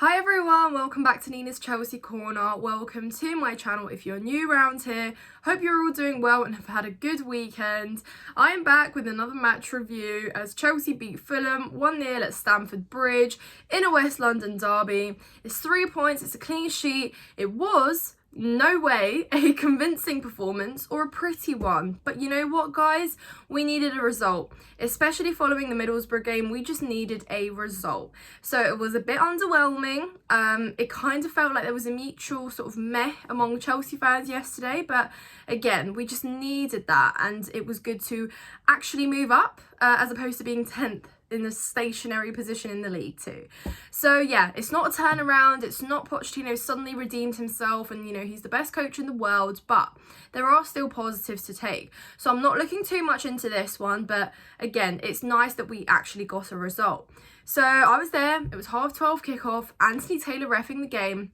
Hi everyone, welcome back to Nina's Chelsea Corner. Welcome to my channel if you're new around here. Hope you're all doing well and have had a good weekend. I am back with another match review as Chelsea beat Fulham 1-0 at Stamford Bridge in a West London derby. It's 3 points, it's a clean sheet. It was no way a convincing performance or a pretty one, but you know what guys, we needed a result, especially following the Middlesbrough game. We just needed a result, so it was a bit underwhelming. It kind of felt like there was a mutual sort of meh among Chelsea fans yesterday, but again, we just needed that, and it was good to actually move up as opposed to being 10th in a stationary position in the league too. So yeah, it's not a turnaround, it's not Pochettino suddenly redeemed himself and you know he's the best coach in the world, but there are still positives to take. So I'm not looking too much into this one, but again, it's nice that we actually got a result. So I was there, it was 12:30 kickoff, Anthony Taylor reffing the game.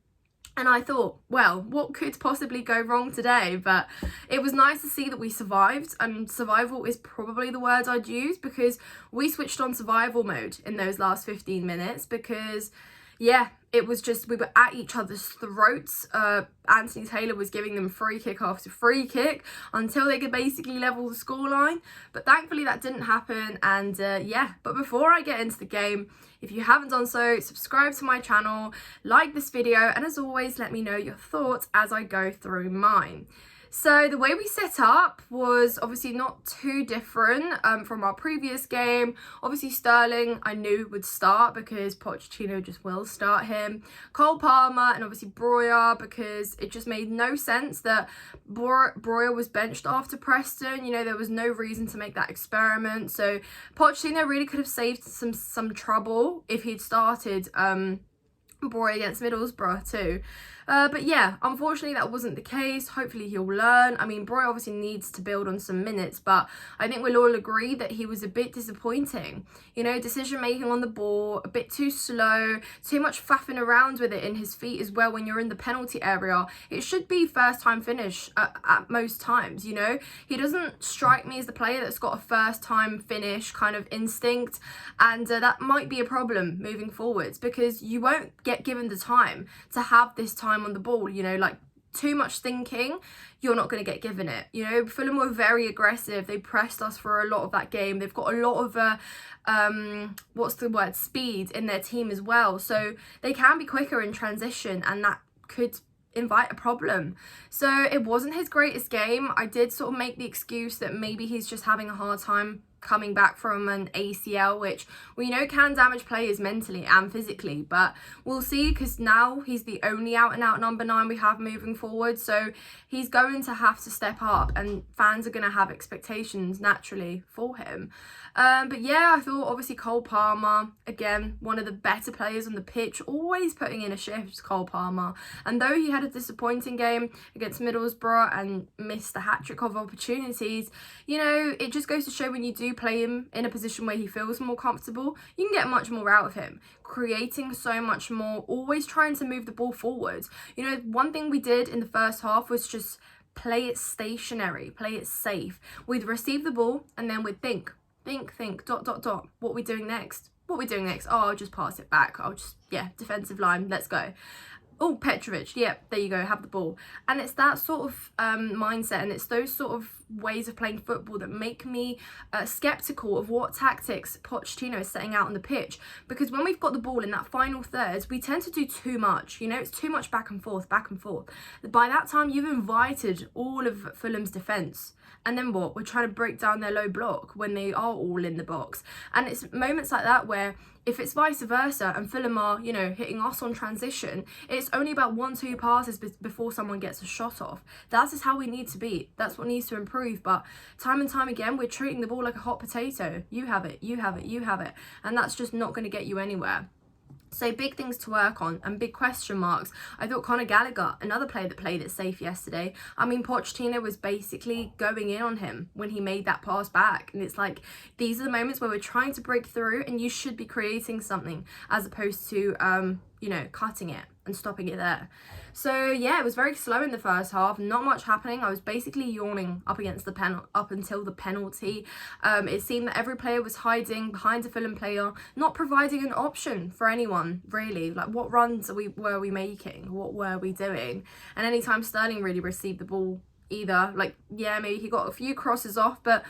And I thought, well, what could possibly go wrong today? But it was nice to see that we survived. And survival is probably the word I'd use, because we switched on survival mode in those last 15 minutes because, yeah, it was just, we were at each other's throats. Anthony Taylor was giving them free kick after free kick until they could basically level the scoreline. But thankfully that didn't happen. And yeah, but before I get into the game, if you haven't done so, subscribe to my channel, like this video, and as always, let me know your thoughts as I go through mine. So the way we set up was obviously not too different from our previous game. Obviously Sterling I knew would start because Pochettino just will start him. Cole Palmer and obviously Breuer, because it just made no sense that Breuer was benched after Preston. You know, there was no reason to make that experiment. So Pochettino really could have saved some trouble if he'd started Breuer against Middlesbrough too. But yeah, unfortunately that wasn't the case. Hopefully he'll learn. I mean, Breuer obviously needs to build on some minutes, but I think we'll all agree that he was a bit disappointing. You know, decision making on the ball, a bit too slow, too much faffing around with it in his feet as well when you're in the penalty area. It should be first time finish at most times, you know. He doesn't strike me as the player that's got a first time finish kind of instinct, and that might be a problem moving forwards because you won't get given the time to have this time on the ball. You know, like too much thinking, you're not going to get given it. You know, Fulham were very aggressive. They pressed us for a lot of that game. They've got a lot of speed in their team as well, so they can be quicker in transition, and that could invite a problem. So it wasn't his greatest game. I did sort of make the excuse that maybe he's just having a hard time coming back from an ACL, which we know can damage players mentally and physically, but we'll see, because now he's the only out and out number 9 we have moving forward, so he's going to have to step up and fans are going to have expectations naturally for him. But yeah, I thought obviously Cole Palmer, again, one of the better players on the pitch, always putting in a shift, Cole Palmer, and though he had a disappointing game against Middlesbrough and missed the hat-trick of opportunities, you know, it just goes to show when you do play him in a position where he feels more comfortable, you can get much more out of him, creating so much more, always trying to move the ball forward. You know, one thing we did in the first half was just play it stationary, play it safe. We'd receive the ball and then we'd think, what are we doing next? Oh, I'll just pass it back. Yeah, defensive line, let's go. Oh, Petrovic, yeah, there you go, have the ball. And it's that sort of mindset, and it's those sort of ways of playing football that make me sceptical of what tactics Pochettino is setting out on the pitch. Because when we've got the ball in that final third, we tend to do too much. You know, it's too much back and forth. By that time, you've invited all of Fulham's defence. And then what? We're trying to break down their low block when they are all in the box. And it's moments like that where if it's vice versa and Fulham are, you know, hitting us on transition, it's only about 1-2 passes before someone gets a shot off. That is how we need to be. That's what needs to improve. But time and time again, we're treating the ball like a hot potato. You have it. And that's just not going to get you anywhere. So big things to work on and big question marks. I thought Conor Gallagher, another player that played it safe yesterday. I mean, Pochettino was basically going in on him when he made that pass back. And it's like, these are the moments where we're trying to break through and you should be creating something as opposed to you know, cutting it and stopping it there. So yeah, it was very slow in the first half, not much happening. I was basically yawning up against the up until the penalty. It seemed that every player was hiding behind a Fulham player, not providing an option for anyone really. Like, what runs were we making? What were we doing? And anytime Sterling really received the ball either, like, yeah, maybe he got a few crosses off, but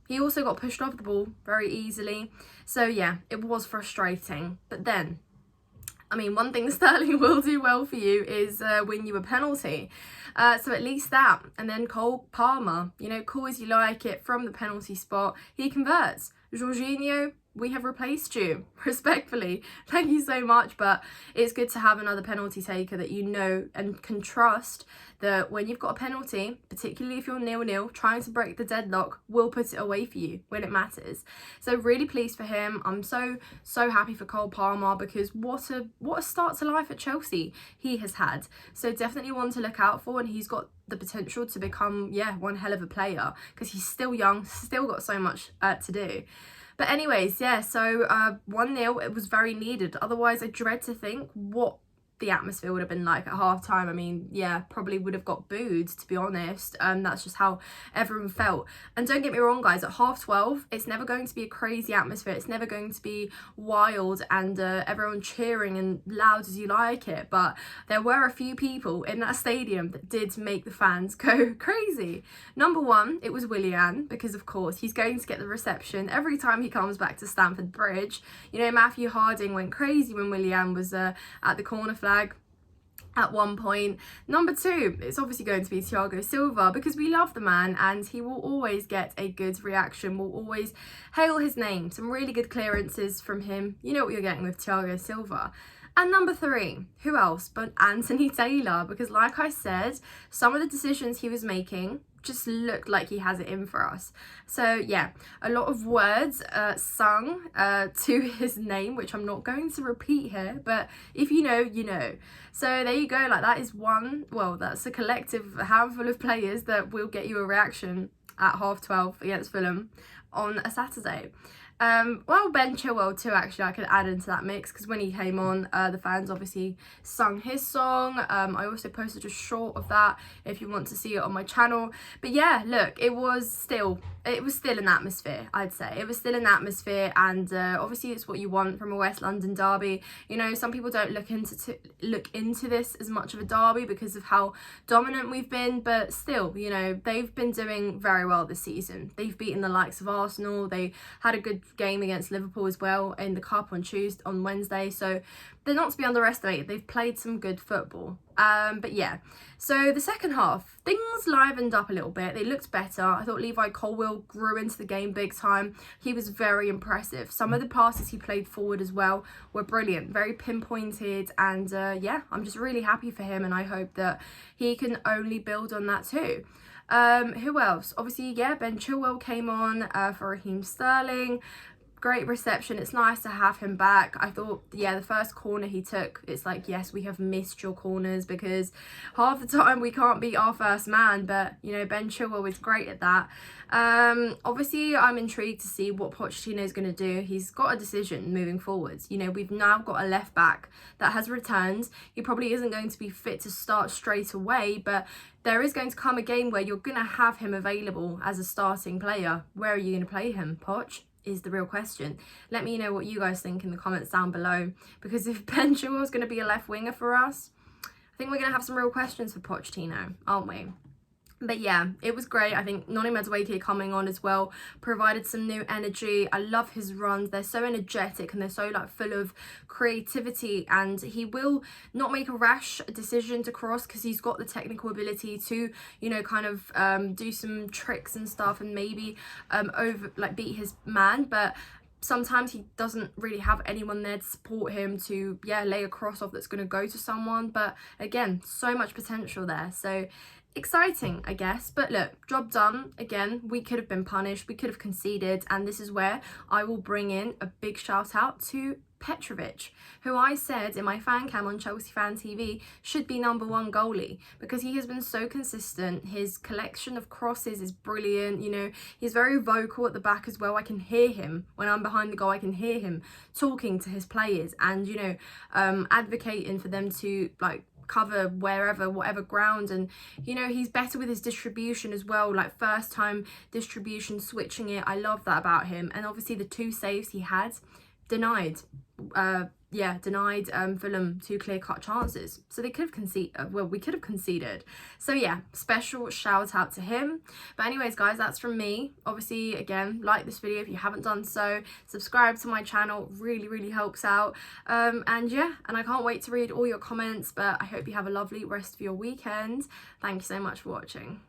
he also got pushed off the ball very easily. So yeah, it was frustrating. But then, I mean, one thing Sterling will do well for you is win you a penalty. So at least that. And then Cole Palmer, you know, cool as you like it, from the penalty spot, he converts. Jorginho, we have replaced you, respectfully. Thank you so much, but it's good to have another penalty taker that you know and can trust that when you've got a penalty, particularly if you're 0-0, trying to break the deadlock, will put it away for you when it matters. So really pleased for him. I'm so happy for Cole Palmer, because what a start to life at Chelsea he has had. So definitely one to look out for, and he's got the potential to become, yeah, one hell of a player, because he's still young, still got so much to do. But anyways, yeah, so 1-0, it was very needed. Otherwise, I dread to think what the atmosphere would have been like at half time. I mean, yeah, probably would have got booed, to be honest. That's just how everyone felt. And don't get me wrong, guys, at half 12, it's never going to be a crazy atmosphere. It's never going to be wild and everyone cheering and loud as you like it. But there were a few people in that stadium that did make the fans go crazy. Number one, it was Willian, because of course he's going to get the reception every time he comes back to Stamford Bridge. You know, Matthew Harding went crazy when Willian was at the corner flag at one point. Number two, it's obviously going to be Thiago Silva, because we love the man and he will always get a good reaction. We'll always hail his name. Some really good clearances from him. You know what you're getting with Thiago Silva. And number three, who else but Anthony Taylor? Because like I said, some of the decisions he was making just looked like he has it in for us. So yeah, a lot of words sung to his name, which I'm not going to repeat here, but if you know, you know. So there you go, like that is that's a collective handful of players that will get you a reaction at half 12 against Fulham on a Saturday. Well, Ben Chilwell too, actually, I could add into that mix, because when he came on, the fans obviously sung his song. I also posted a short of that if you want to see it on my channel. But yeah, look, it was still an atmosphere, I'd say. It was still an atmosphere, and obviously it's what you want from a West London derby. You know, some people don't look into this as much of a derby because of how dominant we've been, but still, you know, they've been doing very well this season. They've beaten the likes of Arsenal. They had a good game against Liverpool as well in the Cup on Wednesday, so they're not to be underestimated. They've played some good football. But yeah, so the second half, things livened up a little bit. They looked better. I thought Levi Colwill grew into the game big time. He was very impressive. Some of the passes he played forward as well were brilliant, very pinpointed, and yeah, I'm just really happy for him, and I hope that he can only build on that too. Who else? Obviously, yeah, Ben Chilwell came on for Raheem Sterling. Great reception. It's nice to have him back. I thought, yeah, the first corner he took, it's like, yes, we have missed your corners, because half the time we can't beat our first man, but, you know, Ben Chilwell is great at that. Obviously, I'm intrigued to see what Pochettino is going to do. He's got a decision moving forwards. You know, we've now got a left back that has returned. He probably isn't going to be fit to start straight away, but there is going to come a game where you're going to have him available as a starting player. Where are you going to play him, Poch? Is the real question. Let me know what you guys think in the comments down below, because if Ben Chilwell is going to be a left winger for us, I think we're going to have some real questions for Pochettino, aren't we? But yeah, it was great. I think Noni Madueke coming on as well provided some new energy. I love his runs. They're so energetic and they're so like full of creativity, and he will not make a rash decision to cross, because he's got the technical ability to, you know, kind of do some tricks and stuff and maybe beat his man. But sometimes he doesn't really have anyone there to support him to, yeah, lay a cross off that's going to go to someone. But again, so much potential there. So exciting, I guess. But look, job done. Again, we could have been punished, we could have conceded, and this is where I will bring in a big shout out to Petrovic, who I said in my fan cam on Chelsea Fan TV should be #1 goalie, because he has been so consistent. His collection of crosses is brilliant. You know, he's very vocal at the back as well. I can hear him when I'm behind the goal. I can hear him talking to his players and, you know, advocating for them to like cover wherever, whatever ground. And, you know, he's better with his distribution as well, like first time distribution, switching it. I love that about him. And obviously the 2 saves he had denied Fulham 2 clear-cut chances, so they could have conceded, we could have conceded. So yeah, special shout out to him. But anyways guys, that's from me. Obviously, again, like this video if you haven't done so, subscribe to my channel, really helps out. And yeah, and I can't wait to read all your comments, but I hope you have a lovely rest of your weekend. Thank you so much for watching.